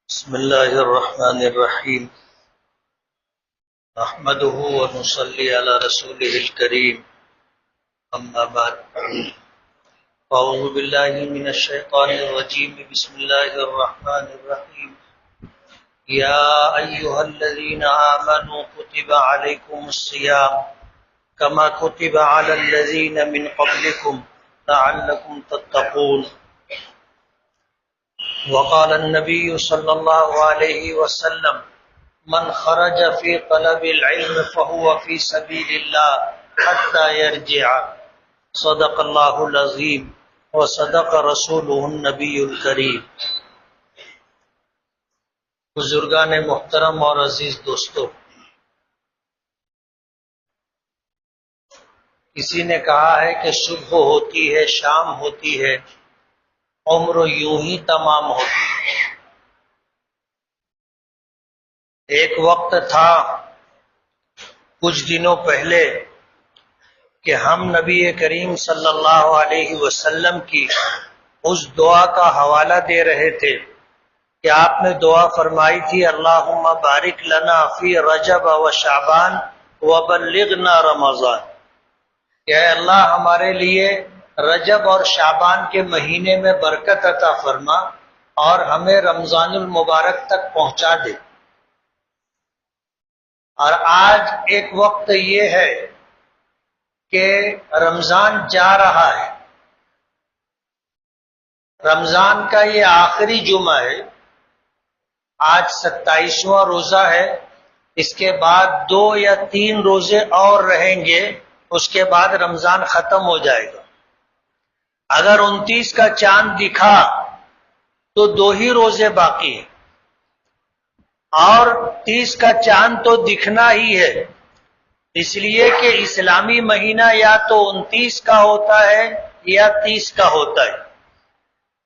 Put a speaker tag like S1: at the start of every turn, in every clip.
S1: بسم الله الرحمن الرحيم. نحمده ونصلي على رسوله الكريم. أما بعد، أعوذ بالله من الشيطان الرجيم. بسم الله الرحمن الرحيم. يا أيها الذين آمنوا كتب عليكم الصيام كما كتب على الذين من قبلكم لعلكم تتقون. وقال النبي صلى الله عليه وسلم: من خرج في طلب العلم فهو في سبيل الله حتى يرجع. صدق الله العظيم وصدق رسوله النبي الكريم. بزرگان محترم اور عزیز دوستو، کسی نے کہا ہے کہ صبح ہوتی ہے، شام ہوتی ہے، عمر یوں ہی تمام ہوتی ہے. ایک وقت تھا کچھ دنوں پہلے کہ ہم نبی کریم صلی اللہ علیہ وسلم کی اس دعا کا حوالہ دے رہے تھے کہ آپ نے دعا فرمائی تھی: اللہم بارک لنا فی رجب و شعبان وبلغنا رمضان. کہ اے اللہ ہمارے لیے رجب اور شعبان کے مہینے میں برکت عطا فرما اور ہمیں رمضان المبارک تک پہنچا دے. اور آج ایک وقت یہ ہے کہ رمضان جا رہا ہے. رمضان کا یہ آخری جمعہ ہے. آج 27واں روزہ ہے. اس کے بعد 2 یا 3 روزے اور رہیں گے. اس کے بعد رمضان ختم ہو جائے گا. اگر 29 کا چاند دکھا تو 2 ہی روزے باقی ہیں، اور 30 کا چاند تو دکھنا ہی ہے. اس لیے کہ اسلامی مہینہ یا تو 29 کا ہوتا ہے یا 30 کا ہوتا ہے.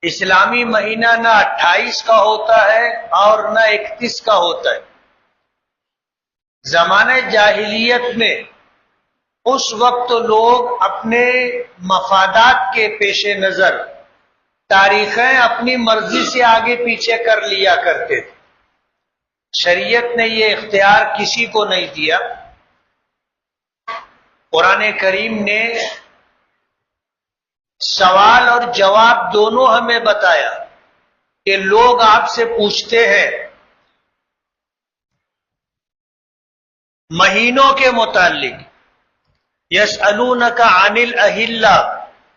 S1: اسلامی مہینہ نہ 28 کا ہوتا ہے اور نہ 31 کا ہوتا ہے. زمانے جاہلیت میں اس وقت لوگ اپنے مفادات کے پیش نظر تاریخیں اپنی مرضی سے آگے پیچھے کر لیا کرتے تھے. شریعت نے یہ اختیار کسی کو نہیں دیا. قرآن کریم نے سوال اور جواب دونوں ہمیں بتایا کہ لوگ آپ سے پوچھتے ہیں مہینوں کے متعلق. یسألونک عن الاہلہ،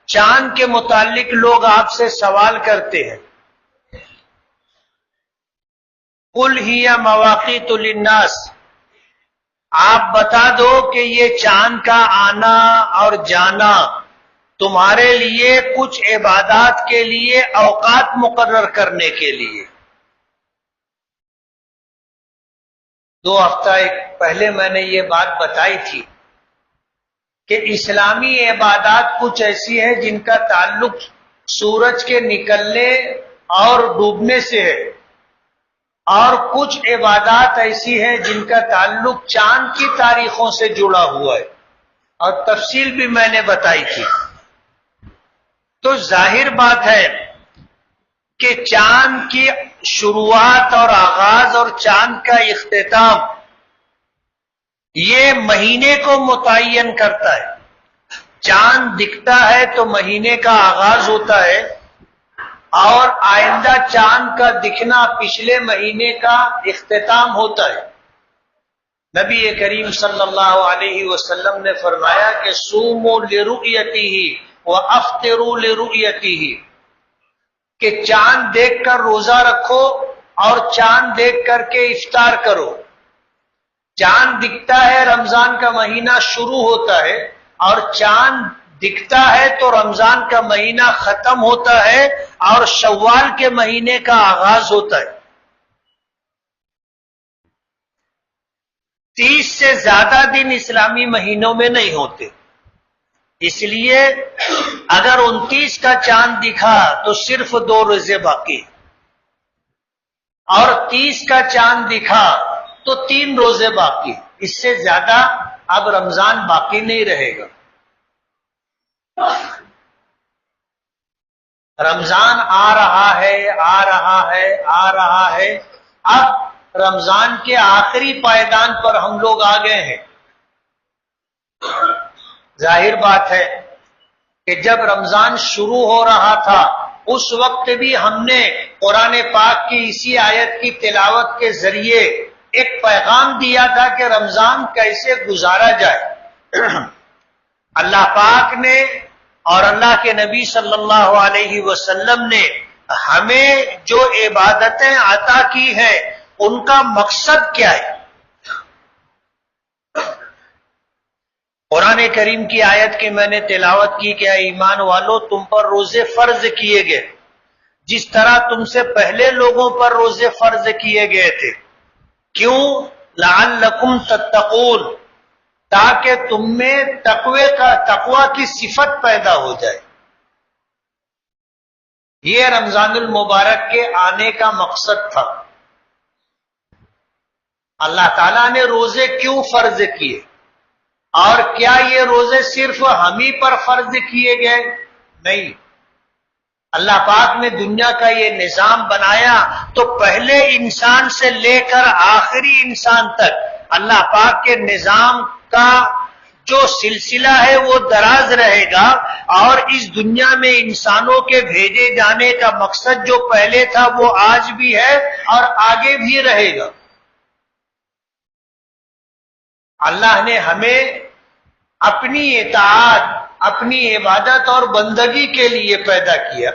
S1: چاند کے متعلق لوگ آپ سے سوال کرتے ہیں. قل ہی مواقیت للناس، آپ بتا دو کہ یہ چاند کا آنا اور جانا تمہارے لیے کچھ عبادات کے لیے اوقات مقرر کرنے کے لیے. 2 ہفتہ پہلے میں نے یہ بات بتائی تھی کہ اسلامی عبادات کچھ ایسی ہیں جن کا تعلق سورج کے نکلنے اور ڈوبنے سے ہے، اور کچھ عبادات ایسی ہیں جن کا تعلق چاند کی تاریخوں سے جڑا ہوا ہے، اور تفصیل بھی میں نے بتائی تھی. تو ظاہر بات ہے کہ چاند کی شروعات اور آغاز اور چاند کا اختتام یہ مہینے کو متعین کرتا ہے. چاند دکھتا ہے تو مہینے کا آغاز ہوتا ہے، اور آئندہ چاند کا دکھنا پچھلے مہینے کا اختتام ہوتا ہے. نبی کریم صلی اللہ علیہ وسلم نے فرمایا کہ صوموا لرؤیتہ وافطروا لرؤیتہ، کہ چاند دیکھ کر روزہ رکھو اور چاند دیکھ کر کے افطار کرو. چاند دکھتا ہے رمضان کا مہینہ شروع ہوتا ہے، اور چاند دکھتا ہے تو رمضان کا مہینہ ختم ہوتا ہے اور شوال کے مہینے کا آغاز ہوتا ہے. 30 سے زیادہ دن اسلامی مہینوں میں نہیں ہوتے. اس لیے اگر 29 کا چاند دکھا تو صرف 2 روزے باقی، اور 30 کا چاند دکھا تو 3 روزے باقی. اس سے زیادہ اب رمضان باقی نہیں رہے گا. رمضان آ رہا ہے آ رہا ہے آ رہا ہے، اب رمضان کے آخری پائیدان پر ہم لوگ آ گئے ہیں۔ ظاہر بات ہے کہ جب رمضان شروع ہو رہا تھا اس وقت بھی ہم نے قرآن پاک کی اسی آیت کی تلاوت کے ذریعے ایک پیغام دیا تھا کہ رمضان کیسے گزارا جائے۔ اللہ پاک نے اور اللہ کے نبی صلی اللہ علیہ وسلم نے ہمیں جو عبادتیں عطا کی ہیں ان کا مقصد کیا ہے؟ قرآن کریم کی آیت کی میں نے تلاوت کی کہ اے ایمان والو تم پر روزے فرض کیے گئے جس طرح تم سے پہلے لوگوں پر روزے فرض کیے گئے تھے۔ کیوں؟ لعلکم تتقون، تاکہ تم میں تقوی کی صفت پیدا ہو جائے۔ یہ رمضان المبارک کے آنے کا مقصد تھا۔ اللہ تعالیٰ نے روزے کیوں فرض کیے؟ اور کیا یہ روزے صرف ہم ہی پر فرض کیے گئے؟ نہیں، اللہ پاک نے دنیا کا یہ نظام بنایا تو پہلے انسان سے لے کر آخری انسان تک اللہ پاک کے نظام کا جو سلسلہ ہے وہ دراز رہے گا، اور اس دنیا میں انسانوں کے بھیجے جانے کا مقصد جو پہلے تھا وہ آج بھی ہے اور آگے بھی رہے گا۔ اللہ نے ہمیں اپنی اطاعت، اپنی عبادت اور بندگی کے لیے پیدا کیا،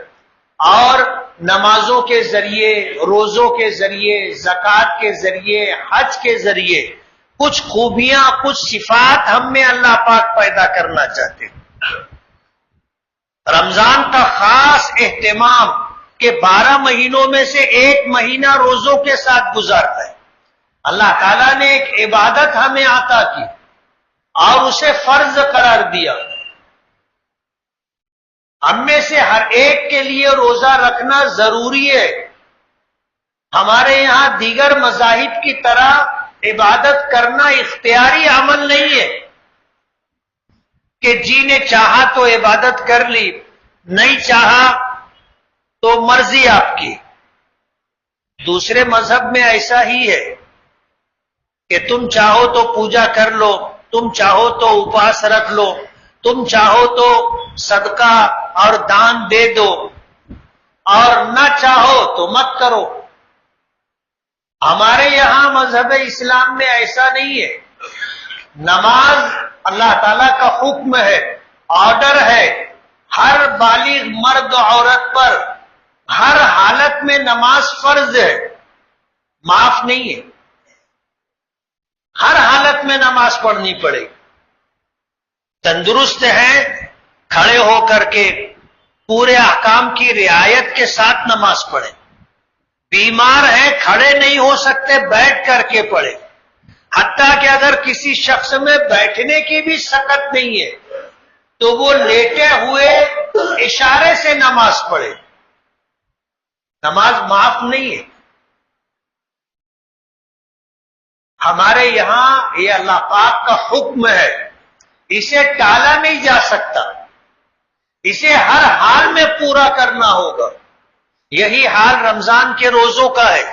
S1: اور نمازوں کے ذریعے، روزوں کے ذریعے، زکوٰۃ کے ذریعے، حج کے ذریعے کچھ خوبیاں، کچھ صفات ہم میں اللہ پاک پیدا کرنا چاہتے ہیں۔ رمضان کا خاص اہتمام کہ 12 مہینوں میں سے ایک مہینہ روزوں کے ساتھ گزارتا ہے۔ اللہ تعالیٰ نے ایک عبادت ہمیں عطا کی اور اسے فرض قرار دیا۔ ہم میں سے ہر ایک کے لیے روزہ رکھنا ضروری ہے۔ ہمارے یہاں دیگر مذاہب کی طرح عبادت کرنا اختیاری عمل نہیں ہے کہ جی نے چاہا تو عبادت کر لی، نہیں چاہا تو مرضی آپ کی۔ دوسرے مذہب میں ایسا ہی ہے کہ تم چاہو تو پوجا کر لو، تم چاہو تو اپاس رکھ لو، تم چاہو تو صدقہ اور دان دے دو، اور نہ چاہو تو مت کرو۔ ہمارے یہاں مذہب اسلام میں ایسا نہیں ہے۔ نماز اللہ تعالیٰ کا حکم ہے، آرڈر ہے، ہر بالغ مرد و عورت پر ہر حالت میں نماز فرض ہے، معاف نہیں ہے۔ ہر حالت میں نماز پڑھنی پڑے گی۔ تندرست ہیں، کھڑے ہو کر کے پورے احکام کی رعایت کے ساتھ نماز پڑھیں۔ بیمار ہیں، کھڑے نہیں ہو سکتے، بیٹھ کر کے پڑھیں۔ حتیٰ کہ اگر کسی شخص میں بیٹھنے کی بھی سکت نہیں ہے تو وہ لیٹے ہوئے اشارے سے نماز پڑھے، نماز معاف نہیں ہے۔ ہمارے یہاں یہ اللہ پاک کا حکم ہے، اسے ٹالا نہیں جا سکتا، اسے ہر حال میں پورا کرنا ہوگا۔ یہی حال رمضان کے روزوں کا ہے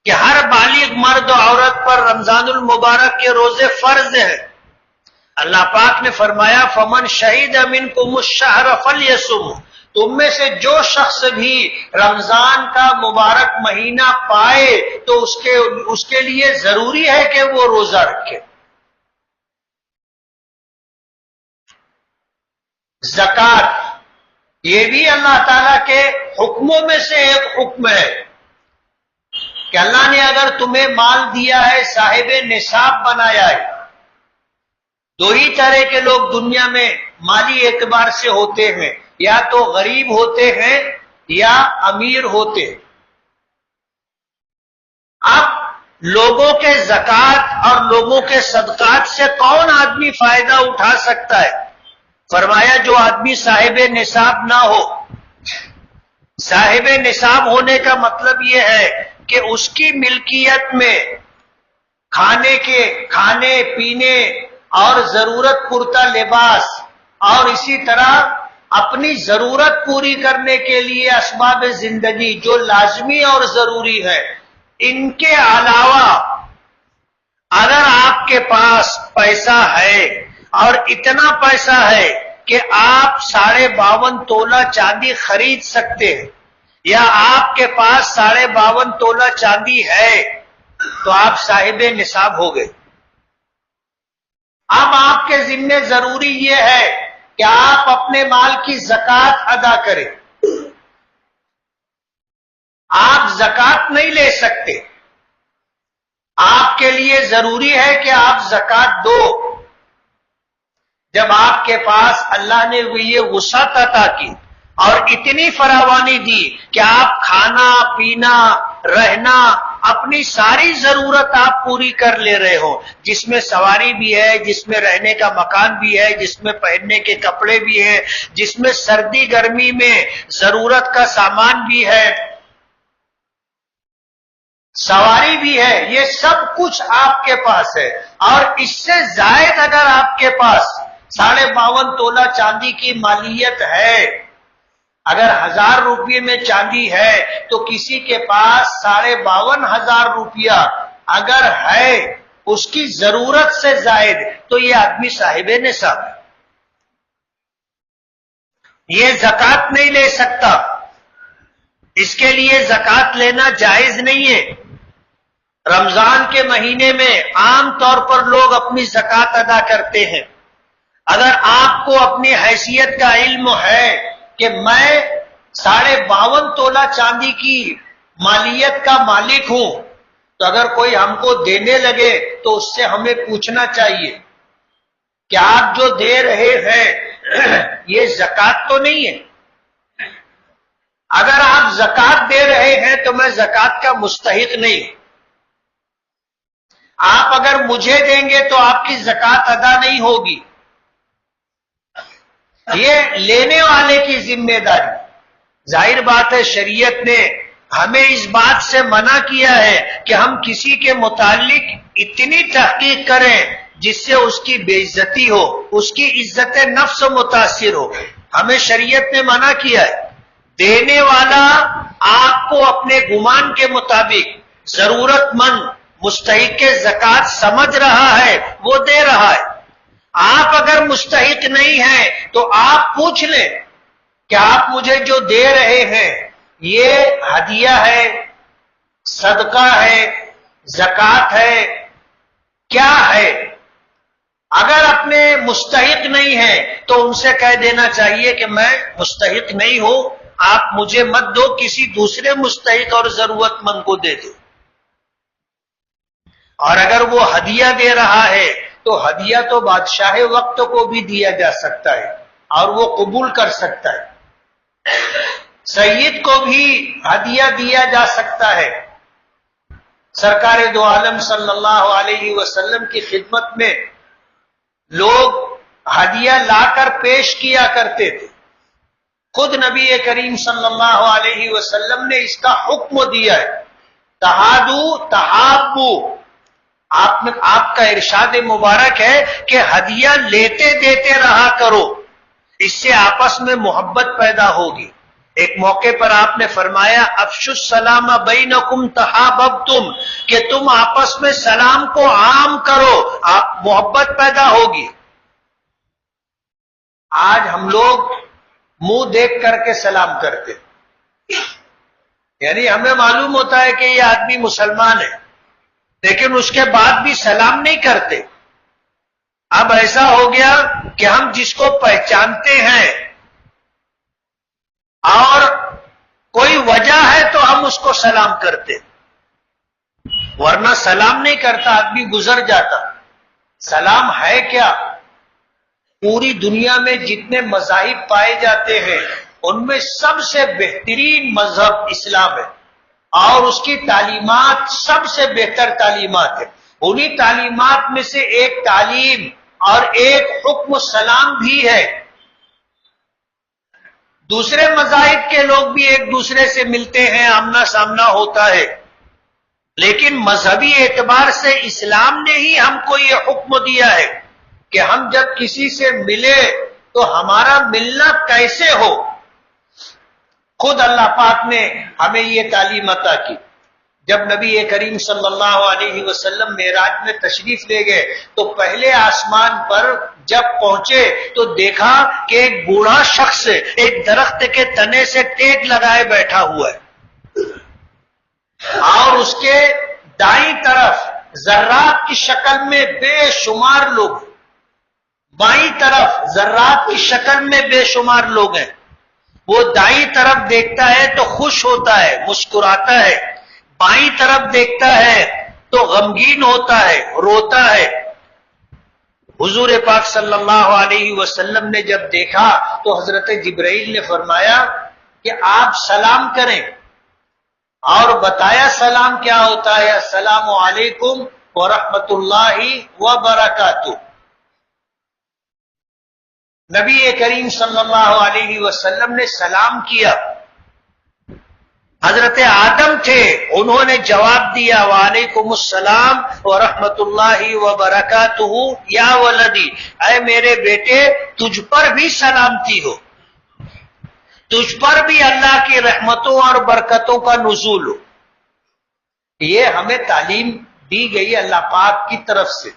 S1: کہ ہر بالغ مرد و عورت پر رمضان المبارک کے روزے فرض ہیں۔ اللہ پاک نے فرمایا فمن شہید منکم الشہر فلیصم، تم میں سے جو شخص بھی رمضان کا مبارک مہینہ پائے تو اس کے لیے ضروری ہے کہ وہ روزہ رکھے۔ زکوٰۃ یہ بھی اللہ تعالیٰ کے حکموں میں سے ایک حکم ہے کہ اللہ نے اگر تمہیں مال دیا ہے، صاحب نصاب بنایا ہے۔ دو ہی طرح کے لوگ دنیا میں مالی اعتبار سے ہوتے ہیں، یا تو غریب ہوتے ہیں یا امیر ہوتے ہیں۔ اب لوگوں کے زکوٰۃ اور لوگوں کے صدقات سے کون آدمی فائدہ اٹھا سکتا ہے؟ فرمایا جو آدمی صاحب نصاب نہ ہو۔ صاحب نصاب ہونے کا مطلب یہ ہے کہ اس کی ملکیت میں کھانے پینے اور ضرورت پورتا لباس اور اسی طرح اپنی ضرورت پوری کرنے کے لیے اسباب زندگی جو لازمی اور ضروری ہے، ان کے علاوہ اگر آپ کے پاس پیسہ ہے اور اتنا پیسہ ہے کہ آپ 52.5 تولہ چاندی خرید سکتے ہیں، یا آپ کے پاس 52.5 تولہ چاندی ہے، تو آپ صاحب نصاب ہو گئے۔ اب آپ کے ذمہ ضروری یہ ہے کہ آپ اپنے مال کی زکوٰۃ ادا کریں۔ آپ زکوٰۃ نہیں لے سکتے، آپ کے لیے ضروری ہے کہ آپ زکوٰۃ دو۔ جب آپ کے پاس اللہ نے یہ وسعت عطا کی اور اتنی فراوانی دی کہ آپ کھانا پینا رہنا اپنی ساری ضرورت آپ پوری کر لے رہے ہو، جس میں سواری بھی ہے، جس میں رہنے کا مکان بھی ہے، جس میں پہننے کے کپڑے بھی ہیں، جس میں سردی گرمی میں ضرورت کا سامان بھی ہے، سواری بھی ہے، یہ سب کچھ آپ کے پاس ہے، اور اس سے زائد اگر آپ کے پاس 52.5 تولہ چاندی کی مالیت ہے، اگر 1000 روپے میں چاندی ہے تو کسی کے پاس 52,500 روپیہ اگر ہے اس کی ضرورت سے زائد، تو یہ آدمی صاحب نصاب ہے، یہ زکوٰۃ نہیں لے سکتا، اس کے لیے زکوٰۃ لینا جائز نہیں ہے۔ رمضان کے مہینے میں عام طور پر لوگ اپنی زکوٰۃ ادا کرتے ہیں۔ اگر آپ کو اپنی حیثیت کا علم ہے کہ میں 52.5 تولہ چاندی کی مالیت کا مالک ہوں، تو اگر کوئی ہم کو دینے لگے تو اس سے ہمیں پوچھنا چاہیے کہ آپ جو دے رہے ہیں یہ زکوٰۃ تو نہیں ہے؟ اگر آپ زکوٰۃ دے رہے ہیں تو میں زکوٰۃ کا مستحق نہیں۔ آپ اگر مجھے دیں گے تو آپ کی زکوٰۃ ادا نہیں ہوگی، یہ لینے والے کی ذمہ داری۔ ظاہر بات ہے شریعت نے ہمیں اس بات سے منع کیا ہے کہ ہم کسی کے متعلق اتنی تحقیق کریں جس سے اس کی بے عزتی ہو، اس کی عزت نفس متاثر ہو۔ ہمیں شریعت نے منع کیا ہے۔ دینے والا آپ کو اپنے گمان کے مطابق ضرورت مند مستحق زکوٰۃ سمجھ رہا ہے، وہ دے رہا ہے۔ آپ اگر مستحق نہیں ہیں تو آپ پوچھ لیں کہ آپ مجھے جو دے رہے ہیں یہ ہدیہ ہے، صدقہ ہے، زکوٰۃ ہے، کیا ہے؟ اگر اپنے مستحق نہیں ہیں تو ان سے کہہ دینا چاہیے کہ میں مستحق نہیں ہوں، آپ مجھے مت دو، کسی دوسرے مستحق اور ضرورت مند کو دے دو۔ اور اگر وہ ہدیہ دے رہا ہے تو ہدیہ تو بادشاہ وقت کو بھی دیا جا سکتا ہے اور وہ قبول کر سکتا ہے، سید کو بھی ہدیہ دیا جا سکتا ہے۔ سرکار دو عالم صلی اللہ علیہ وسلم کی خدمت میں لوگ ہدیہ لا کر پیش کیا کرتے تھے، خود نبی کریم صلی اللہ علیہ وسلم نے اس کا حکم دیا ہے، تہادو تحابو۔ آپ کا ارشاد مبارک ہے کہ ہدیہ لیتے دیتے رہا کرو، اس سے آپس میں محبت پیدا ہوگی۔ ایک موقع پر آپ نے فرمایا افشوا السلام بینکم تحاببتم، کہ تم آپس میں سلام کو عام کرو، آپ محبت پیدا ہوگی۔ آج ہم لوگ منہ دیکھ کر کے سلام کرتے، یعنی ہمیں معلوم ہوتا ہے کہ یہ آدمی مسلمان ہے لیکن اس کے بعد بھی سلام نہیں کرتے۔ اب ایسا ہو گیا کہ ہم جس کو پہچانتے ہیں اور کوئی وجہ ہے تو ہم اس کو سلام کرتے، ورنہ سلام نہیں کرتا، آدمی گزر جاتا۔ سلام ہے کیا؟ پوری دنیا میں جتنے مذاہب پائے جاتے ہیں ان میں سب سے بہترین مذہب اسلام ہے، اور اس کی تعلیمات سب سے بہتر تعلیمات ہے۔ انہی تعلیمات میں سے ایک تعلیم اور ایک حکم سلام بھی ہے۔ دوسرے مذاہب کے لوگ بھی ایک دوسرے سے ملتے ہیں، آمنا سامنا ہوتا ہے، لیکن مذہبی اعتبار سے اسلام نے ہی ہم کو یہ حکم دیا ہے کہ ہم جب کسی سے ملے تو ہمارا ملنا کیسے ہو؟ خود اللہ پاک نے ہمیں یہ تعلیم عطا کی. جب نبی کریم صلی اللہ علیہ وسلم معراج میں تشریف لے گئے تو پہلے آسمان پر جب پہنچے تو دیکھا کہ ایک بوڑھا شخص ایک درخت کے تنے سے ٹیک لگائے بیٹھا ہوا ہے اور اس کے دائیں طرف ذرات کی شکل میں بے شمار لوگ، بائیں طرف ذرات کی شکل میں بے شمار لوگ ہیں. وہ دائیں طرف دیکھتا ہے تو خوش ہوتا ہے، مسکراتا ہے، بائیں طرف دیکھتا ہے تو غمگین ہوتا ہے، روتا ہے. حضور پاک صلی اللہ علیہ وسلم نے جب دیکھا تو حضرت جبرائیل نے فرمایا کہ آپ سلام کریں، اور بتایا سلام کیا ہوتا ہے. السلام علیکم ورحمۃ اللہ وبرکاتہ. نبی کریم صلی اللہ علیہ وسلم نے سلام کیا. حضرت آدم تھے، انہوں نے جواب دیا وعلیکم السلام ورحمۃ اللہ وبرکاتہ یا ولدی، اے میرے بیٹے تجھ پر بھی سلامتی ہو، تجھ پر بھی اللہ کی رحمتوں اور برکتوں کا نزول ہو. یہ ہمیں تعلیم دی گئی اللہ پاک کی طرف سے.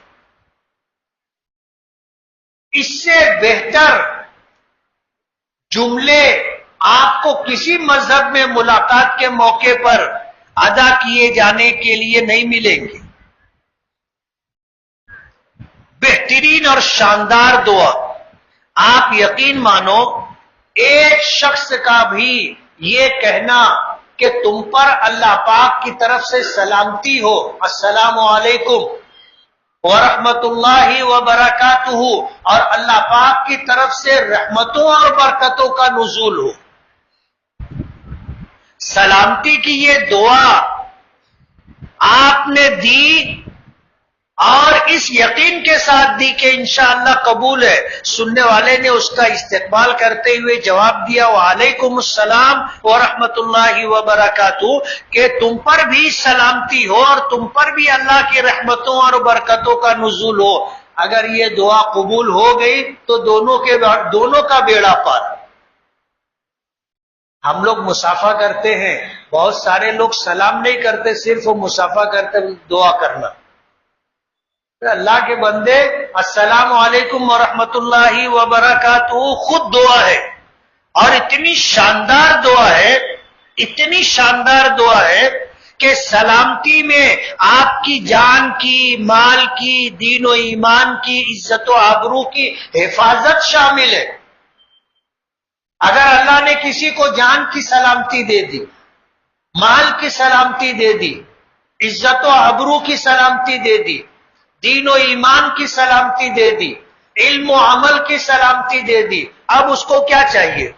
S1: اس سے بہتر جملے آپ کو کسی مذہب میں ملاقات کے موقع پر ادا کیے جانے کے لیے نہیں ملیں گے. بہترین اور شاندار دعا، آپ یقین مانو ایک شخص کا بھی یہ کہنا کہ تم پر اللہ پاک کی طرف سے سلامتی ہو، السلام علیکم ورحمۃ اللہ وبرکاتہ، اور اللہ پاک کی طرف سے رحمتوں اور برکتوں کا نزول ہو. سلامتی کی یہ دعا آپ نے دی اور اس یقین کے ساتھ دی کہ انشاءاللہ قبول ہے. سننے والے نے اس کا استقبال کرتے ہوئے جواب دیا وعلیکم السلام ورحمۃ اللہ وبرکاتہ، کہ تم پر بھی سلامتی ہو اور تم پر بھی اللہ کی رحمتوں اور برکتوں کا نزول ہو. اگر یہ دعا قبول ہو گئی تو دونوں کا بیڑا پار. ہم لوگ مسافہ کرتے ہیں، بہت سارے لوگ سلام نہیں کرتے، صرف مسافہ کرتے دعا کرنا. اللہ کے بندے السلام علیکم ورحمۃ اللہ وبرکاتہ خود دعا ہے، اور اتنی شاندار دعا ہے، اتنی شاندار دعا ہے کہ سلامتی میں آپ کی جان کی، مال کی، دین و ایمان کی، عزت و آبرو کی حفاظت شامل ہے. اگر اللہ نے کسی کو جان کی سلامتی دے دی، مال کی سلامتی دے دی، عزت و آبرو کی سلامتی دے دی، دین و ایمان کی سلامتی دے دی، علم و عمل کی سلامتی دے دی، اب اس کو کیا چاہیے؟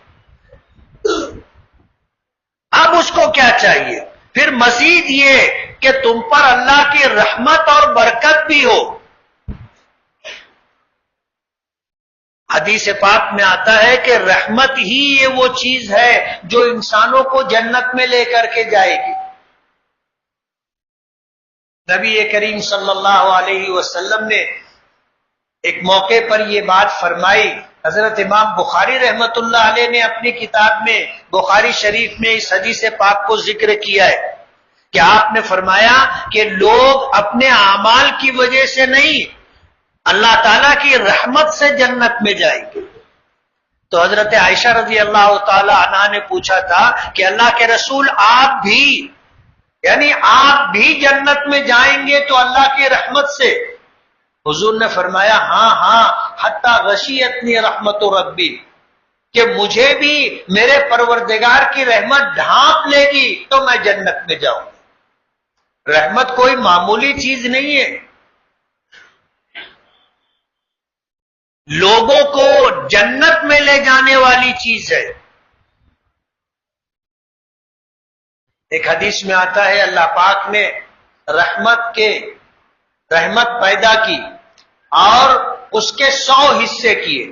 S1: اب اس کو کیا چاہیے؟ پھر مزید یہ کہ تم پر اللہ کی رحمت اور برکت بھی ہو. حدیث پاک میں آتا ہے کہ رحمت ہی یہ وہ چیز ہے جو انسانوں کو جنت میں لے کر کے جائے گی. نبی کریم صلی اللہ علیہ وسلم نے ایک موقع پر یہ بات فرمائی. حضرت امام بخاری رحمت اللہ علیہ نے اپنی کتاب میں بخاری شریف میں اس حدیث پاک کو ذکر کیا ہے کہ آپ نے فرمایا کہ لوگ اپنے اعمال کی وجہ سے نہیں، اللہ تعالیٰ کی رحمت سے جنت میں جائیں گے. تو حضرت عائشہ رضی اللہ تعالی عنہا نے پوچھا تھا کہ اللہ کے رسول آپ بھی، یعنی آپ بھی جنت میں جائیں گے تو اللہ کی رحمت سے؟ حضور نے فرمایا ہاں ہاں، حتی غشیتنی رحمت ربی، کہ مجھے بھی میرے پروردگار کی رحمت ڈھانپ لے گی تو میں جنت میں جاؤں. رحمت کوئی معمولی چیز نہیں ہے، لوگوں کو جنت میں لے جانے والی چیز ہے. ایک حدیث میں آتا ہے اللہ پاک نے رحمت پیدا کی اور اس کے 100 حصے کیے،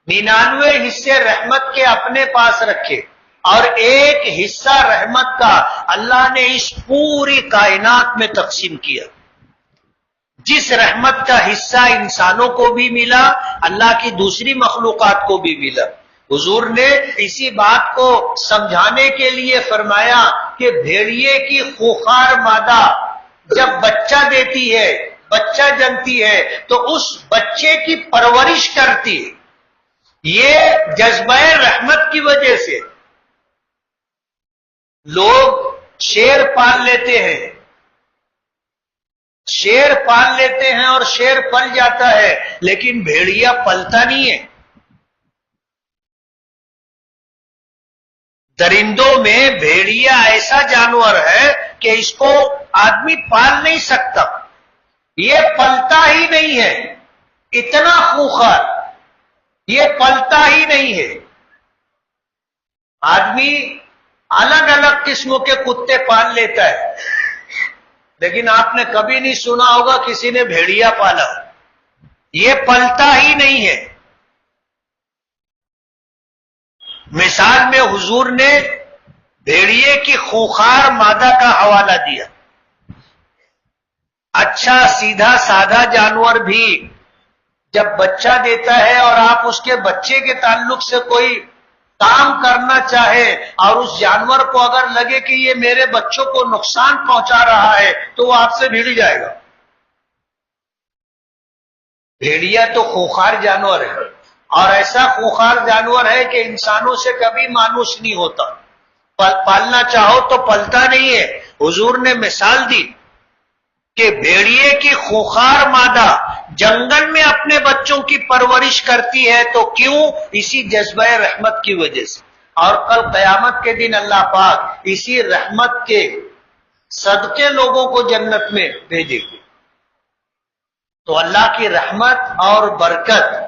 S1: 99 حصے رحمت کے اپنے پاس رکھے اور ایک حصہ رحمت کا اللہ نے اس پوری کائنات میں تقسیم کیا. جس رحمت کا حصہ انسانوں کو بھی ملا، اللہ کی دوسری مخلوقات کو بھی ملا۔ حضور نے اسی بات کو سمجھانے کے لیے فرمایا کہ بھیڑیے کی خوخار مادہ جب بچہ دیتی ہے، بچہ جنتی ہے، تو اس بچے کی پرورش کرتی ہے، یہ جذبہ رحمت کی وجہ سے۔ لوگ شیر پال لیتے ہیں، شیر پال لیتے ہیں اور شیر پل جاتا ہے، لیکن بھیڑیا پلتا نہیں ہے۔ درندوں میں بھیڑیا ایسا جانور ہے کہ اس کو آدمی پال نہیں سکتا، یہ پلتا ہی نہیں ہے، اتنا خوخار، یہ پلتا ہی نہیں ہے۔ آدمی الگ الگ قسموں کے کتے پال لیتا ہے، لیکن آپ نے کبھی نہیں سنا ہوگا کسی نے بھیڑیا پالا، یہ پلتا ہی نہیں ہے۔ مثال میں حضور نے بھیڑیے کی خوخار مادہ کا حوالہ دیا۔ اچھا سیدھا سادہ جانور بھی جب بچہ دیتا ہے اور آپ اس کے بچے کے تعلق سے کوئی کام کرنا چاہے اور اس جانور کو اگر لگے کہ یہ میرے بچوں کو نقصان پہنچا رہا ہے تو وہ آپ سے بھیڑ جائے گا۔ بھیڑیا تو خوخار جانور ہے، اور ایسا خوخار جانور ہے کہ انسانوں سے کبھی مانوس نہیں ہوتا، پالنا چاہو تو پلتا نہیں ہے۔ حضور نے مثال دی کہ بھیڑیے کی خوخار مادہ جنگل میں اپنے بچوں کی پرورش کرتی ہے، تو کیوں؟ اسی جذبہ رحمت کی وجہ سے۔ اور کل قیامت کے دن اللہ پاک اسی رحمت کے صدقے لوگوں کو جنت میں بھیجے گے۔ تو اللہ کی رحمت اور برکت،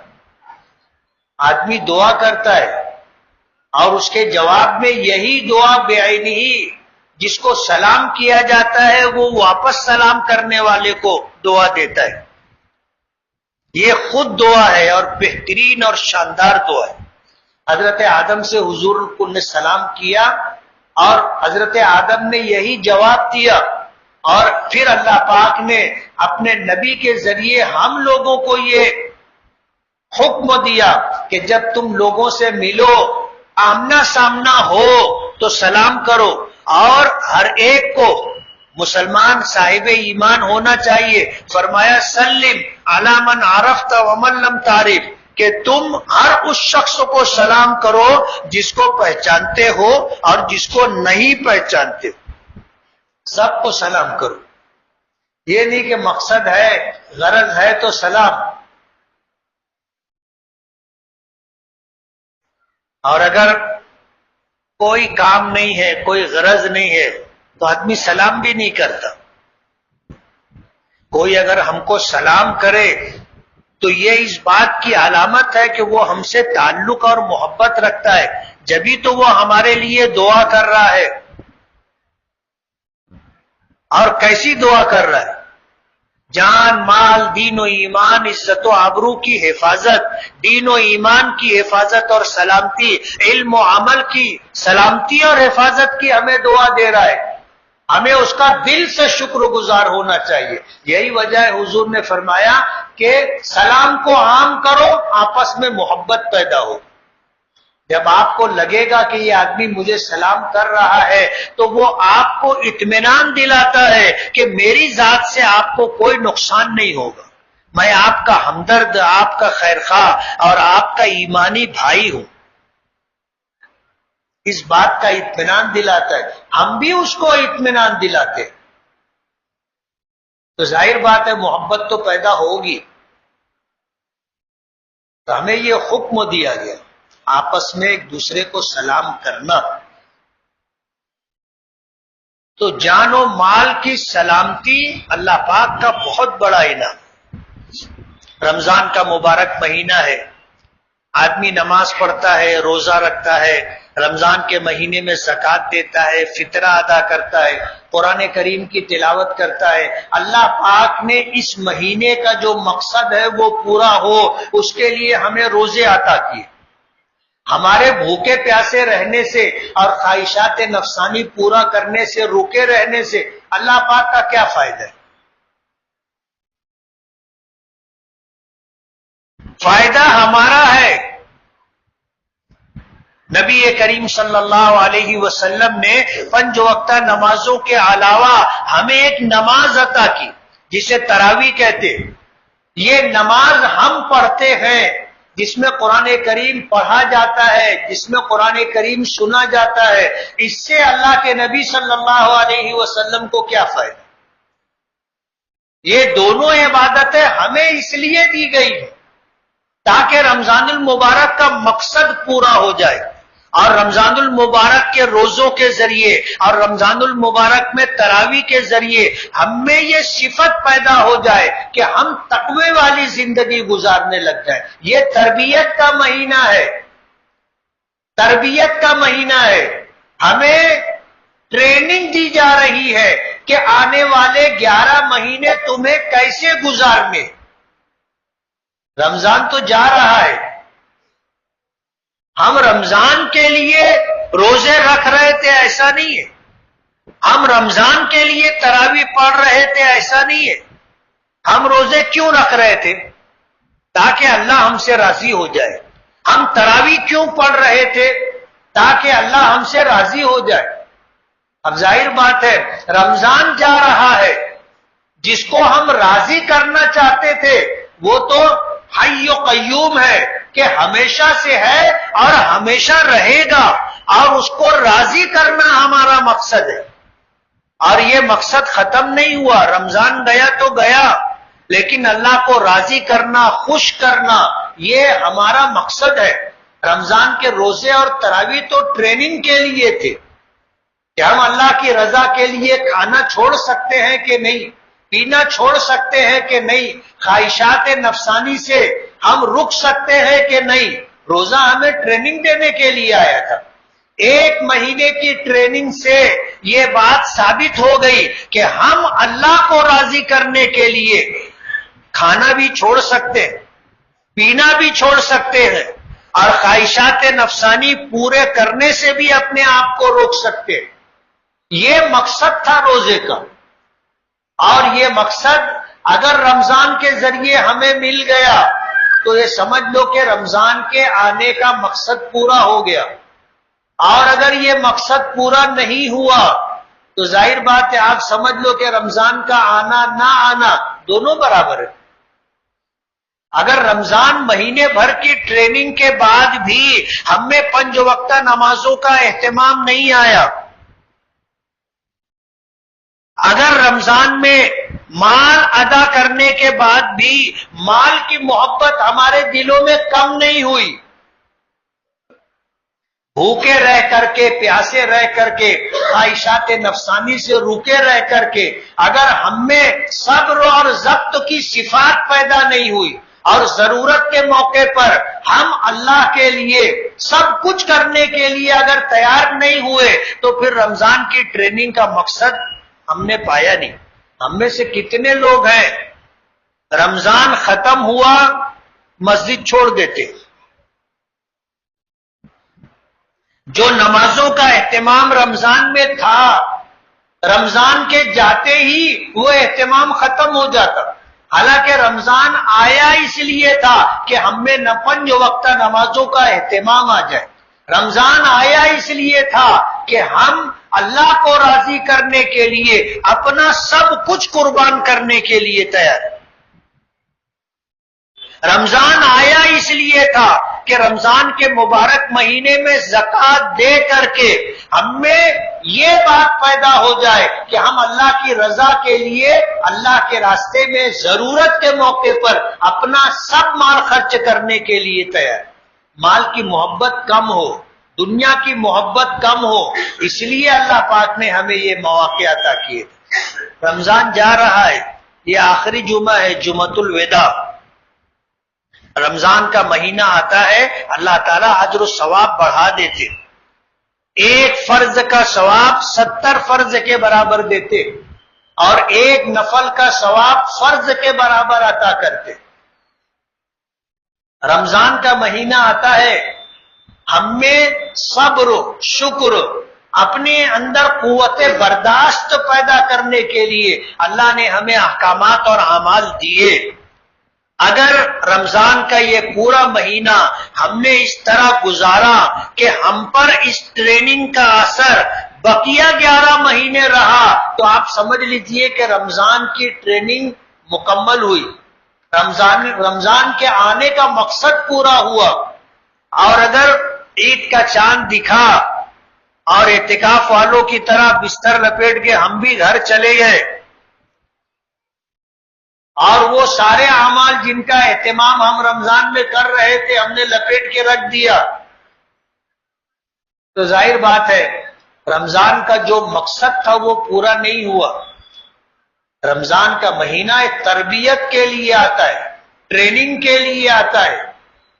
S1: آدمی دعا کرتا ہے اور اس کے جواب میں یہی دعا بعینہ، جس کو سلام کیا جاتا ہے وہ واپس سلام کرنے والے کو دعا دیتا ہے۔ یہ خود دعا ہے اور بہترین اور شاندار دعا ہے۔ حضرت آدم سے حضور نے سلام کیا اور حضرت آدم نے یہی جواب دیا، اور پھر اللہ پاک نے اپنے نبی کے ذریعے ہم لوگوں کو یہ حکم دیا کہ جب تم لوگوں سے ملو، آمنا سامنا ہو تو سلام کرو، اور ہر ایک کو مسلمان صاحب ایمان ہونا چاہیے۔ فرمایا سلم علی من عرفت ومن لم تعرف، کہ تم ہر اس شخص کو سلام کرو جس کو پہچانتے ہو اور جس کو نہیں پہچانتے ہو، سب کو سلام کرو۔ یہ نہیں کہ مقصد ہے، غرض ہے تو سلام، اور اگر کوئی کام نہیں ہے، کوئی غرض نہیں ہے تو آدمی سلام بھی نہیں کرتا۔ کوئی اگر ہم کو سلام کرے تو یہ اس بات کی علامت ہے کہ وہ ہم سے تعلق اور محبت رکھتا ہے، جبھی تو وہ ہمارے لیے دعا کر رہا ہے۔ اور کیسی دعا کر رہا ہے؟ جان، مال، دین و ایمان، عزت و آبرو کی حفاظت، دین و ایمان کی حفاظت اور سلامتی، علم و عمل کی سلامتی اور حفاظت کی ہمیں دعا دے رہا ہے۔ ہمیں اس کا دل سے شکر گزار ہونا چاہیے۔ یہی وجہ ہے حضور نے فرمایا کہ سلام کو عام کرو، آپس میں محبت پیدا ہو۔ جب آپ کو لگے گا کہ یہ آدمی مجھے سلام کر رہا ہے تو وہ آپ کو اطمینان دلاتا ہے کہ میری ذات سے آپ کو کوئی نقصان نہیں ہوگا، میں آپ کا ہمدرد، آپ کا خیرخواہ اور آپ کا ایمانی بھائی ہوں۔ اس بات کا اطمینان دلاتا ہے، ہم بھی اس کو اطمینان دلاتے ہیں، تو ظاہر بات ہے محبت تو پیدا ہوگی۔ تو ہمیں یہ حکم دیا گیا آپس میں ایک دوسرے کو سلام کرنا۔ تو جان و مال کی سلامتی اللہ پاک کا بہت بڑا انعام۔ رمضان کا مبارک مہینہ ہے، آدمی نماز پڑھتا ہے، روزہ رکھتا ہے، رمضان کے مہینے میں زکوٰۃ دیتا ہے، فطرہ ادا کرتا ہے، قرآن کریم کی تلاوت کرتا ہے۔ اللہ پاک نے اس مہینے کا جو مقصد ہے وہ پورا ہو، اس کے لیے ہمیں روزے عطا کیے۔ ہمارے بھوکے پیاسے رہنے سے اور خواہشات نفسانی پورا کرنے سے، روکے رہنے سے اللہ پاک کا کیا فائدہ ہے؟ فائدہ ہمارا ہے۔ نبی کریم صلی اللہ علیہ وسلم نے 5 وقتہ نمازوں کے علاوہ ہمیں ایک نماز عطا کی جسے تراویح کہتے۔ یہ نماز ہم پڑھتے ہیں جس میں قرآن کریم پڑھا جاتا ہے، جس میں قرآن کریم سنا جاتا ہے، اس سے اللہ کے نبی صلی اللہ علیہ وسلم کو کیا فائدہ؟ یہ دونوں عبادتیں ہمیں اس لیے دی گئی ہیں تاکہ رمضان المبارک کا مقصد پورا ہو جائے، اور رمضان المبارک کے روزوں کے ذریعے اور رمضان المبارک میں تراویح کے ذریعے ہم میں یہ صفت پیدا ہو جائے کہ ہم تقوی والی زندگی گزارنے لگ جائیں۔ یہ تربیت کا مہینہ ہے، تربیت کا مہینہ ہے۔ ہمیں ٹریننگ دی جا رہی ہے کہ آنے والے 11 مہینے تمہیں کیسے گزارنے۔ رمضان تو جا رہا ہے، ہم رمضان کے لیے روزے رکھ رہے تھے ایسا نہیں ہے، ہم رمضان کے لیے تراویح پڑھ رہے تھے ایسا نہیں ہے۔ ہم روزے کیوں رکھ رہے تھے؟ تاکہ اللہ ہم سے راضی ہو جائے۔ ہم تراویح کیوں پڑھ رہے تھے؟ تاکہ اللہ ہم سے راضی ہو جائے۔ اب ظاہر بات ہے رمضان جا رہا ہے، جس کو ہم راضی کرنا چاہتے تھے وہ تو حی و قیوم ہے کہ ہمیشہ سے ہے اور ہمیشہ رہے گا، اور اس کو راضی کرنا ہمارا مقصد ہے۔ اور یہ مقصد ختم نہیں ہوا، رمضان گیا تو گیا، لیکن اللہ کو راضی کرنا، خوش کرنا، یہ ہمارا مقصد ہے۔ رمضان کے روزے اور تراویح تو ٹریننگ کے لیے تھے کہ ہم اللہ کی رضا کے لیے کھانا چھوڑ سکتے ہیں کہ نہیں، پینا چھوڑ سکتے ہیں کہ نہیں، خواہشات نفسانی سے ہم رک سکتے ہیں کہ نہیں۔ روزہ ہمیں ٹریننگ دینے کے لیے آیا تھا۔ 1 مہینے کی ٹریننگ سے یہ بات ثابت ہو گئی کہ ہم اللہ کو راضی کرنے کے لیے کھانا بھی چھوڑ سکتے ہیں، پینا بھی چھوڑ سکتے ہیں، اور خواہشات نفسانی پورے کرنے سے بھی اپنے آپ کو روک سکتے ہیں۔ یہ مقصد تھا روزے کا، اور یہ مقصد اگر رمضان کے ذریعے ہمیں مل گیا تو یہ سمجھ لو کہ رمضان کے آنے کا مقصد پورا ہو گیا۔ اور اگر یہ مقصد پورا نہیں ہوا تو ظاہر بات ہے آپ سمجھ لو کہ رمضان کا آنا نہ آنا دونوں برابر ہے۔ اگر رمضان مہینے بھر کی ٹریننگ کے بعد بھی ہم میں 5 وقتہ نمازوں کا اہتمام نہیں آیا، اگر رمضان میں مال ادا کرنے کے بعد بھی مال کی محبت ہمارے دلوں میں کم نہیں ہوئی، بھوکے رہ کر کے، پیاسے رہ کر کے، خواہشات نفسانی سے روکے رہ کر کے اگر ہم میں صبر اور ضبط کی صفات پیدا نہیں ہوئی، اور ضرورت کے موقع پر ہم اللہ کے لیے سب کچھ کرنے کے لیے اگر تیار نہیں ہوئے تو پھر رمضان کی ٹریننگ کا مقصد ہم نے پایا نہیں۔ ہم میں سے کتنے لوگ ہیں رمضان ختم ہوا مسجد چھوڑ دیتے، جو نمازوں کا اہتمام رمضان میں تھا رمضان کے جاتے ہی وہ اہتمام ختم ہو جاتا، حالانکہ رمضان آیا اس لیے تھا کہ ہم میں 5 وقتہ نمازوں کا اہتمام آ جائے۔ رمضان آیا اس لیے تھا کہ ہم اللہ کو راضی کرنے کے لیے اپنا سب کچھ قربان کرنے کے لیے تیار۔ رمضان آیا اس لیے تھا کہ رمضان کے مبارک مہینے میں زکوٰۃ دے کر کے ہم میں یہ بات پیدا ہو جائے کہ ہم اللہ کی رضا کے لیے اللہ کے راستے میں ضرورت کے موقع پر اپنا سب مال خرچ کرنے کے لیے تیار۔ مال کی محبت کم ہو، دنیا کی محبت کم ہو، اس لیے اللہ پاک نے ہمیں یہ مواقع عطا کیے۔ رمضان جا رہا ہے، یہ آخری جمعہ ہے، جمعۃ الوداع۔ رمضان کا مہینہ آتا ہے، اللہ تعالیٰ اجر و ثواب بڑھا دیتے، 1 فرض کا ثواب 70 فرض کے برابر دیتے، اور 1 نفل کا ثواب فرض کے برابر عطا کرتے۔ رمضان کا مہینہ آتا ہے، ہم میں صبر، شکر، اپنے اندر قوت برداشت پیدا کرنے کے لیے اللہ نے ہمیں احکامات اور اعمال دیے۔ اگر رمضان کا یہ پورا مہینہ ہم نے اس طرح گزارا کہ ہم پر اس ٹریننگ کا اثر بقیہ 11 مہینے رہا تو آپ سمجھ لیجئے کہ رمضان کی ٹریننگ مکمل ہوئی، رمضان کے آنے کا مقصد پورا ہوا۔ اور اگر عید کا چاند دکھا اور اعتکاف والوں کی طرح بستر لپیٹ کے ہم بھی گھر چلے گئے اور وہ سارے اعمال جن کا اہتمام ہم رمضان میں کر رہے تھے ہم نے لپیٹ کے رکھ دیا، تو ظاہر بات ہے رمضان کا جو مقصد تھا وہ پورا نہیں ہوا۔ رمضان کا مہینہ ایک تربیت کے لیے آتا ہے، ٹریننگ کے لیے آتا ہے،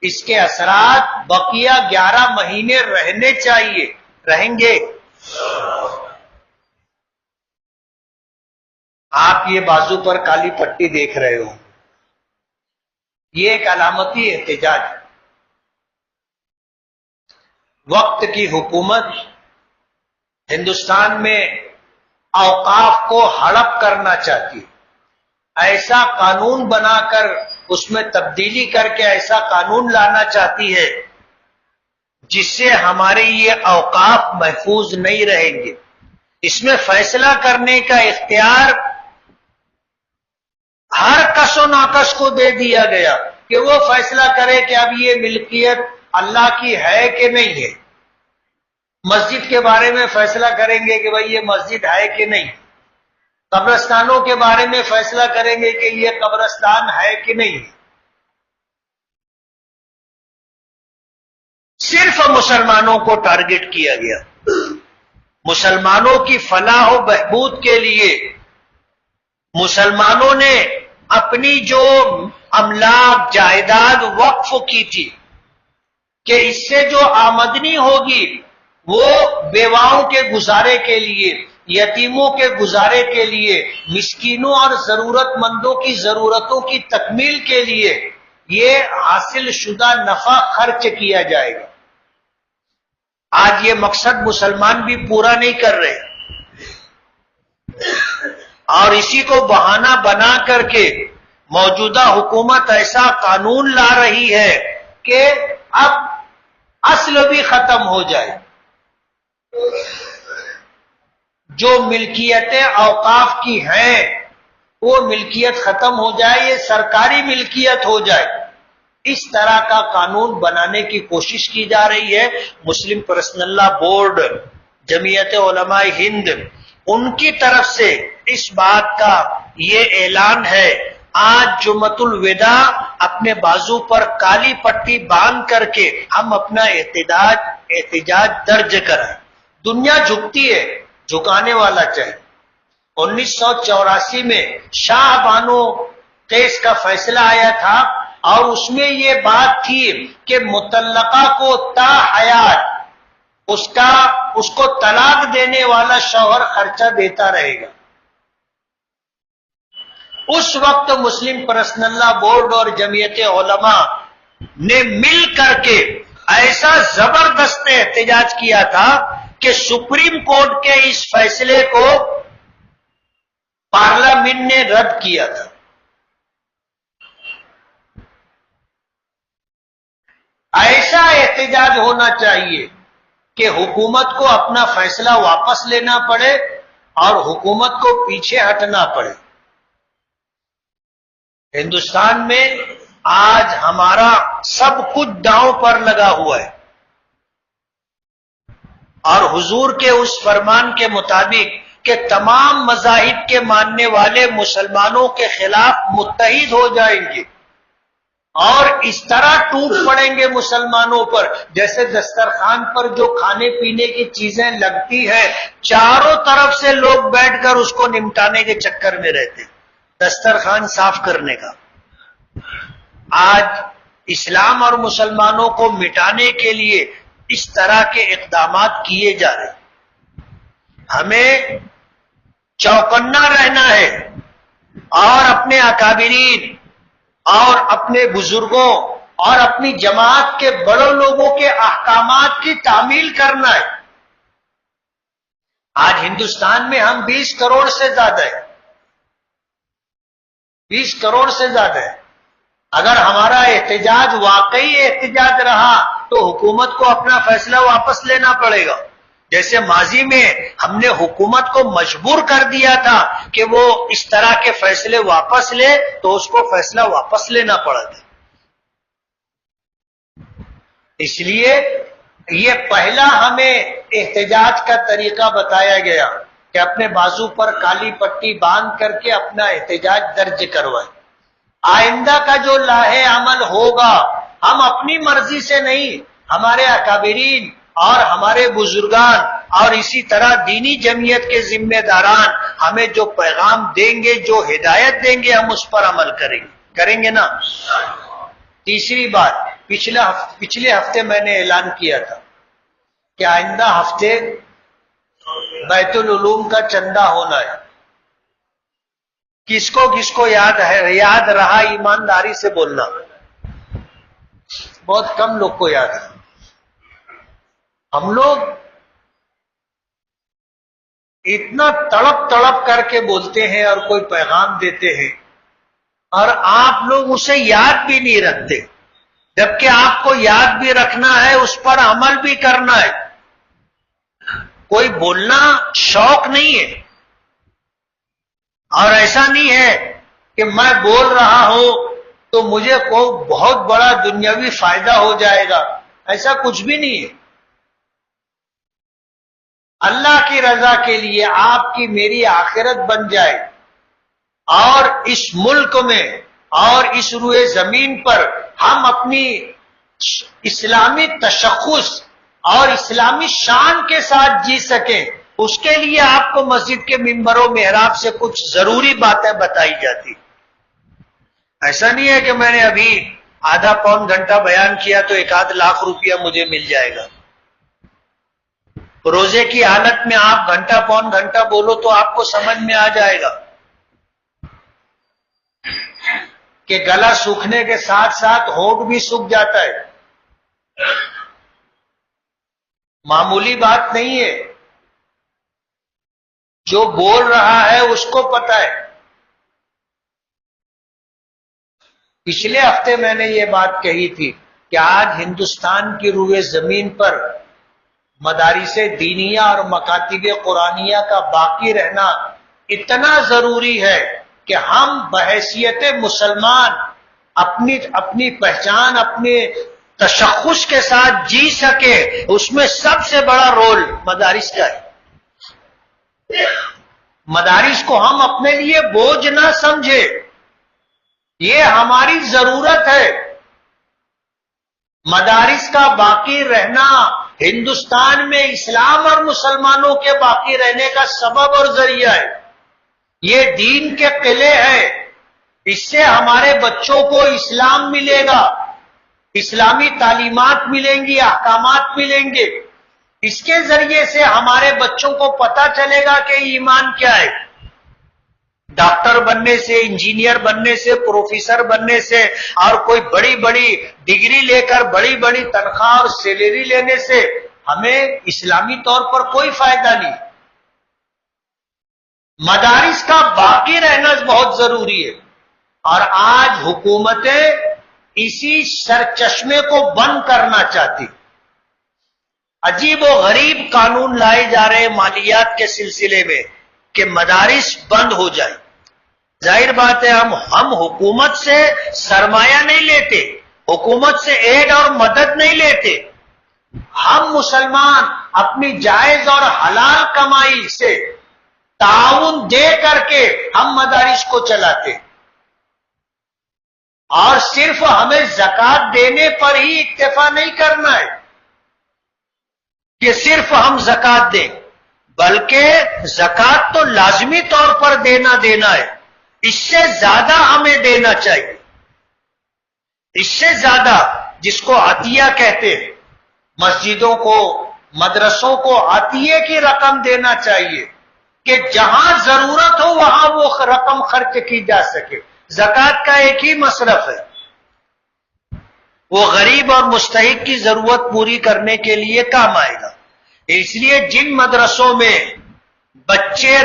S1: اس کے اثرات بقیہ 11 مہینے رہنے چاہیے، رہیں گے۔ آپ یہ بازو پر کالی پٹی دیکھ رہے ہو، یہ ایک علامتی احتجاج ہے۔ وقت کی حکومت ہندوستان میں اوقاف کو ہڑپ کرنا چاہتی ہے، ایسا قانون بنا کر اس میں تبدیلی کر کے ایسا قانون لانا چاہتی ہے جس سے ہمارے یہ اوقاف محفوظ نہیں رہیں گے۔ اس میں فیصلہ کرنے کا اختیار ہر کس و ناکس کو دے دیا گیا کہ وہ فیصلہ کرے کہ اب یہ ملکیت اللہ کی ہے کہ نہیں ہے۔ مسجد کے بارے میں فیصلہ کریں گے کہ بھئی یہ مسجد ہے کہ نہیں، قبرستانوں کے بارے میں فیصلہ کریں گے کہ یہ قبرستان ہے کہ نہیں۔ صرف مسلمانوں کو ٹارگٹ کیا گیا، مسلمانوں کی فلاح و بہبود کے لیے مسلمانوں نے اپنی جو املاک جائیداد وقف کی تھی کہ اس سے جو آمدنی ہوگی وہ بیواؤں کے گزارے کے لیے، یتیموں کے گزارے کے لیے، مسکینوں اور ضرورت مندوں کی ضرورتوں کی تکمیل کے لیے یہ حاصل شدہ نفع خرچ کیا جائے گا۔ آج یہ مقصد مسلمان بھی پورا نہیں کر رہے اور اسی کو بہانہ بنا کر کے موجودہ حکومت ایسا قانون لا رہی ہے کہ اب اصل بھی ختم ہو جائے، جو ملکیتیں اوقاف کی ہیں وہ ملکیت ختم ہو جائے، یہ سرکاری ملکیت ہو جائے، اس طرح کا قانون بنانے کی کوشش کی جا رہی ہے۔ مسلم پرسنل لا بورڈ، جمعیت علماء ہند، ان کی طرف سے اس بات کا یہ اعلان ہے۔ آج جمعۃ الوداع اپنے بازو پر کالی پٹی باندھ کر کے ہم اپنا احتجاج درج کریں۔ دنیا جھکتی ہے، جھکانے والا چاہیے۔ 1984 میں شاہ بانو کیس کا فیصلہ آیا تھا اور اس میں یہ بات تھی کہ مطلقہ کو تا حیات اس کو طلاق دینے والا شوہر خرچہ دیتا رہے گا۔ اس وقت مسلم پرسنل لا بورڈ اور جمعیت علماء نے مل کر کے ایسا زبردست احتجاج کیا تھا کہ سپریم کورٹ کے اس فیصلے کو پارلیمنٹ نے رد کیا تھا۔ ایسا احتجاج ہونا چاہیے کہ حکومت کو اپنا فیصلہ واپس لینا پڑے اور حکومت کو پیچھے ہٹنا پڑے۔ ہندوستان میں آج ہمارا سب کچھ داؤں پر لگا ہوا ہے اور حضور کے اس فرمان کے مطابق کہ تمام مذاہب کے ماننے والے مسلمانوں کے خلاف متحد ہو جائیں گے اور اس طرح ٹوٹ پڑیں گے مسلمانوں پر جیسے دسترخوان پر جو کھانے پینے کی چیزیں لگتی ہیں چاروں طرف سے لوگ بیٹھ کر اس کو نمٹانے کے چکر میں رہتے، دسترخوان صاف کرنے کا۔ آج اسلام اور مسلمانوں کو مٹانے کے لیے اس طرح کے اقدامات کیے جا رہے ہیں۔ ہمیں چوکنا رہنا ہے اور اپنے اکابرین اور اپنے بزرگوں اور اپنی جماعت کے بڑے لوگوں کے احکامات کی تعمیل کرنا ہے۔ آج ہندوستان میں ہم 20 کروڑ سے زیادہ ہیں، 20 کروڑ سے زیادہ ہے۔ اگر ہمارا احتجاج واقعی احتجاج رہا تو حکومت کو اپنا فیصلہ واپس لینا پڑے گا. جیسے ماضی میں ہم نے حکومت کو مجبور کر دیا تھا کہ وہ اس طرح کے فیصلے واپس لے تو اس کو فیصلہ واپس لینا پڑا تھا. اس لیے یہ پہلا ہمیں احتجاج کا طریقہ بتایا گیا کہ اپنے بازو پر کالی پٹی باندھ کر کے اپنا احتجاج درج کروائے. آئندہ کا جو لاہے عمل ہوگا ہم اپنی مرضی سے نہیں، ہمارے اکابرین اور ہمارے بزرگان اور اسی طرح دینی جمعیت کے ذمہ داران ہمیں جو پیغام دیں گے، جو ہدایت دیں گے، ہم اس پر عمل کریں گے نا. تیسری بات، پچھلے ہفتے میں نے اعلان کیا تھا کہ آئندہ ہفتے بیت العلوم کا چندہ ہونا ہے. کس کو یاد رہا؟ ایمانداری سے بولنا. بہت کم لوگ کو یاد ہے. ہم لوگ اتنا تڑپ کر کے بولتے ہیں اور کوئی پیغام دیتے ہیں اور آپ لوگ اسے یاد بھی نہیں رکھتے، جبکہ آپ کو یاد بھی رکھنا ہے، اس پر عمل بھی کرنا ہے. کوئی بولنا شوق نہیں ہے، اور ایسا نہیں ہے کہ میں بول رہا ہوں تو مجھے کوئی بہت بڑا دنیاوی فائدہ ہو جائے گا، ایسا کچھ بھی نہیں ہے. اللہ کی رضا کے لیے آپ کی میری آخرت بن جائے اور اس ملک میں اور اس روئے زمین پر ہم اپنی اسلامی تشخص اور اسلامی شان کے ساتھ جی سکیں، اس کے لیے آپ کو مسجد کے ممبر و محراب سے کچھ ضروری باتیں بتائی جاتی. ایسا نہیں ہے کہ میں نے ابھی آدھا پون گھنٹہ بیان کیا تو 1 لاکھ روپیہ مجھے مل جائے گا. روزے کی حالت میں آپ گھنٹہ پون گھنٹہ بولو تو آپ کو سمجھ میں آ جائے گا کہ گلا سوکھنے کے ساتھ ساتھ ہونٹ بھی سوکھ جاتا ہے. معمولی بات نہیں ہے. جو بول رہا ہے اس کو پتا ہے. پچھلے ہفتے میں نے یہ بات کہی تھی کہ آج ہندوستان کی روئے زمین پر مدارس دینیہ اور مکاتب قرآنیہ کا باقی رہنا اتنا ضروری ہے کہ ہم بحیثیت مسلمان اپنی پہچان، اپنے تشخص کے ساتھ جی سکے، اس میں سب سے بڑا رول مدارس کا ہے. مدارس کو ہم اپنے لیے بوجھ نہ سمجھے، یہ ہماری ضرورت ہے. مدارس کا باقی رہنا ہندوستان میں اسلام اور مسلمانوں کے باقی رہنے کا سبب اور ذریعہ ہے. یہ دین کے قلعے ہیں، اس سے ہمارے بچوں کو اسلام ملے گا، اسلامی تعلیمات ملیں گی، احکامات ملیں گے. اس کے ذریعے سے ہمارے بچوں کو پتا چلے گا کہ ایمان کیا ہے. ڈاکٹر بننے سے، انجینئر بننے سے، پروفیسر بننے سے اور کوئی بڑی بڑی ڈگری لے کر بڑی بڑی تنخواہ اور سیلری لینے سے ہمیں اسلامی طور پر کوئی فائدہ نہیں. مدارس کا باقی رہنا بہت ضروری ہے، اور آج حکومتیں اسی سرچشمے کو بند کرنا چاہتی. عجیب و غریب قانون لائے جا رہے مالیات کے سلسلے میں کہ مدارس بند ہو جائے. ظاہر بات ہے ہم حکومت سے سرمایہ نہیں لیتے، حکومت سے ایڈ اور مدد نہیں لیتے. ہم مسلمان اپنی جائز اور حلال کمائی سے تعاون دے کر کے ہم مدارس کو چلاتے، اور صرف ہمیں زکوٰۃ دینے پر ہی اکتفا نہیں کرنا ہے کہ صرف ہم زکوٰۃ دیں، بلکہ زکوٰۃ تو لازمی طور پر دینا ہے. اس سے زیادہ ہمیں دینا چاہیے، اس سے زیادہ، جس کو عطیہ کہتے ہیں. مسجدوں کو، مدرسوں کو عطیے کی رقم دینا چاہیے کہ جہاں ضرورت ہو وہاں وہ رقم خرچ کی جا سکے. زکوٰۃ کا ایک ہی مصرف ہے، وہ غریب اور مستحق کی ضرورت پوری کرنے کے لیے کام آئے گا. اس لیے جن مدرسوں میں بچے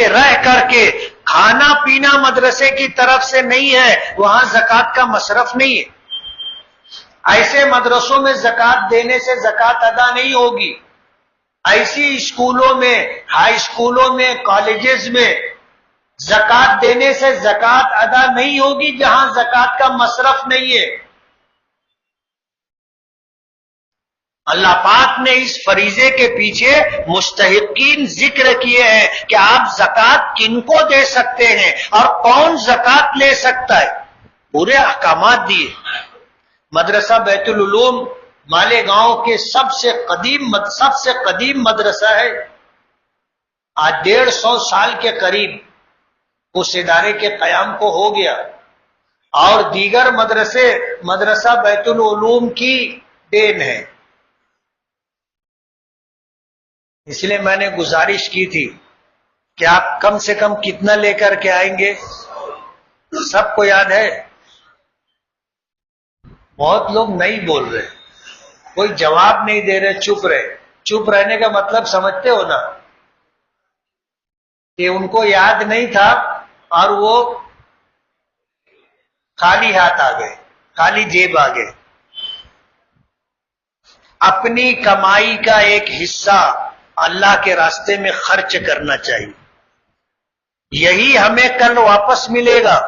S1: رہ کر کے کھانا پینا مدرسے کی طرف سے نہیں ہے، وہاں زکوٰۃ کا مصرف نہیں ہے۔ ایسے مدرسوں میں زکوٰۃ دینے سے زکوٰۃ ادا نہیں ہوگی۔ ایسی اسکولوں میں، ہائی اسکولوں میں، کالجز میں زکوٰۃ دینے سے زکوٰۃ ادا نہیں ہوگی جہاں زکوٰۃ کا مصرف نہیں ہے۔ اللہ پاک نے اس فریضے کے پیچھے مستحقین ذکر کیے ہیں کہ آپ زکوٰۃ کن کو دے سکتے ہیں اور کون زکوٰۃ لے سکتا ہے، پورے احکامات دیے۔ مدرسہ بیت العلوم مالیگاؤں کے سب سے قدیم مدرسہ ہے، آج 150 سال کے قریب اس ادارے کے قیام کو ہو گیا، اور دیگر مدرسہ بیت العلوم کی دین ہے۔ اس لیے میں نے گزارش کی تھی کہ آپ کم سے کم کتنا لے کر کے آئیں گے، سب کو یاد ہے؟ بہت لوگ نہیں بول رہے، کوئی جواب نہیں دے رہے، چپ رہے۔ چپ رہنے کا مطلب سمجھتے ہو نا، کہ ان کو یاد نہیں تھا اور وہ خالی ہاتھ آ گئے، خالی جیب آ گئے۔ اپنی کمائی کا ایک حصہ اللہ کے راستے میں خرچ کرنا چاہیے، یہی ہمیں کل واپس ملے گا۔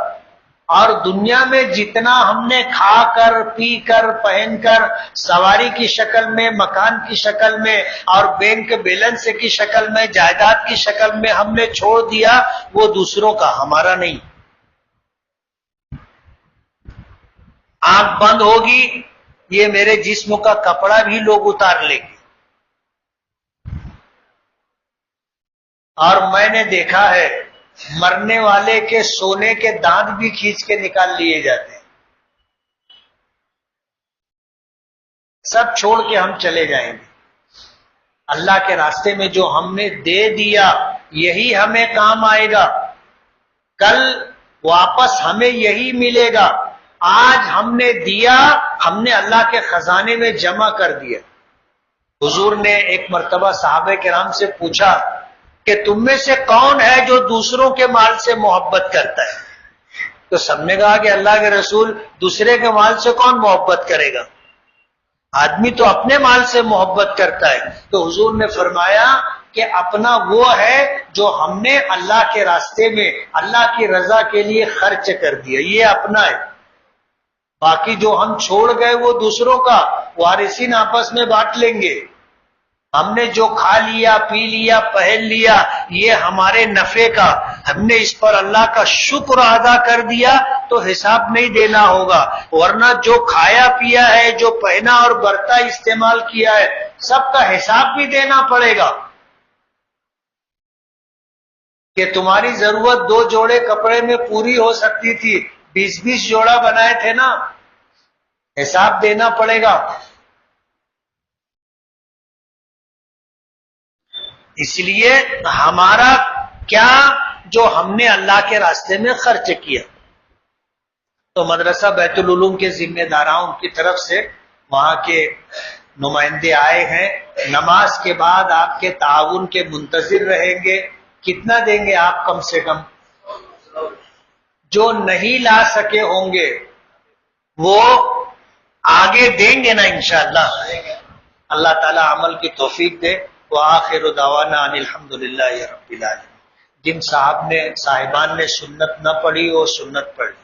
S1: اور دنیا میں جتنا ہم نے کھا کر، پی کر، پہن کر، سواری کی شکل میں، مکان کی شکل میں اور بینک بیلنس کی شکل میں، جائیداد کی شکل میں ہم نے چھوڑ دیا، وہ دوسروں کا، ہمارا نہیں۔ آنکھ بند ہوگی، یہ میرے جسم کا کپڑا بھی لوگ اتار لیں گے۔ اور میں نے دیکھا ہے مرنے والے کے سونے کے دانت بھی کھینچ کے نکال لیے جاتے ہیں۔ سب چھوڑ کے ہم چلے جائیں گے۔ اللہ کے راستے میں جو ہم نے دے دیا یہی ہمیں کام آئے گا، کل واپس ہمیں یہی ملے گا۔ آج ہم نے دیا، ہم نے اللہ کے خزانے میں جمع کر دیا۔ حضور نے ایک مرتبہ صحابہ کرام سے پوچھا کہ تم میں سے کون ہے جو دوسروں کے مال سے محبت کرتا ہے؟ تو سب نے کہا کہ اللہ کے رسول، دوسرے کے مال سے کون محبت کرے گا؟ آدمی تو اپنے مال سے محبت کرتا ہے۔ تو حضور نے فرمایا کہ اپنا وہ ہے جو ہم نے اللہ کے راستے میں اللہ کی رضا کے لیے خرچ کر دیا، یہ اپنا ہے۔ باقی جو ہم چھوڑ گئے وہ دوسروں کا، وارثین آپس میں بانٹ لیں گے۔ ہم نے جو کھا لیا، پی لیا، پہن لیا، یہ ہمارے نفع کا، ہم نے اس پر اللہ کا شکر ادا کر دیا تو حساب نہیں دینا ہوگا، ورنہ جو کھایا پیا ہے، جو پہنا اور برتا استعمال کیا ہے، سب کا حساب بھی دینا پڑے گا۔ کہ تمہاری ضرورت 2 جوڑے کپڑے میں پوری ہو سکتی تھی، 20 جوڑا بنائے تھے نا، حساب دینا پڑے گا۔ اس لیے ہمارا کیا جو ہم نے اللہ کے راستے میں خرچ کیا۔ تو مدرسہ بیت العلوم کے ذمہ داراؤں کی طرف سے وہاں کے نمائندے آئے ہیں، نماز کے بعد آپ کے تعاون کے منتظر رہیں گے۔ کتنا دیں گے آپ؟ کم سے کم جو نہیں لا سکے ہوں گے وہ آگے دیں گے نا انشاءاللہ۔ اللہ تعالی عمل کی توفیق دے۔ وآخر دعوانا ان الحمدللہ رب العالمین۔ جن صاحبان نے سنت نہ پڑھی وہ سنت پڑھ لی۔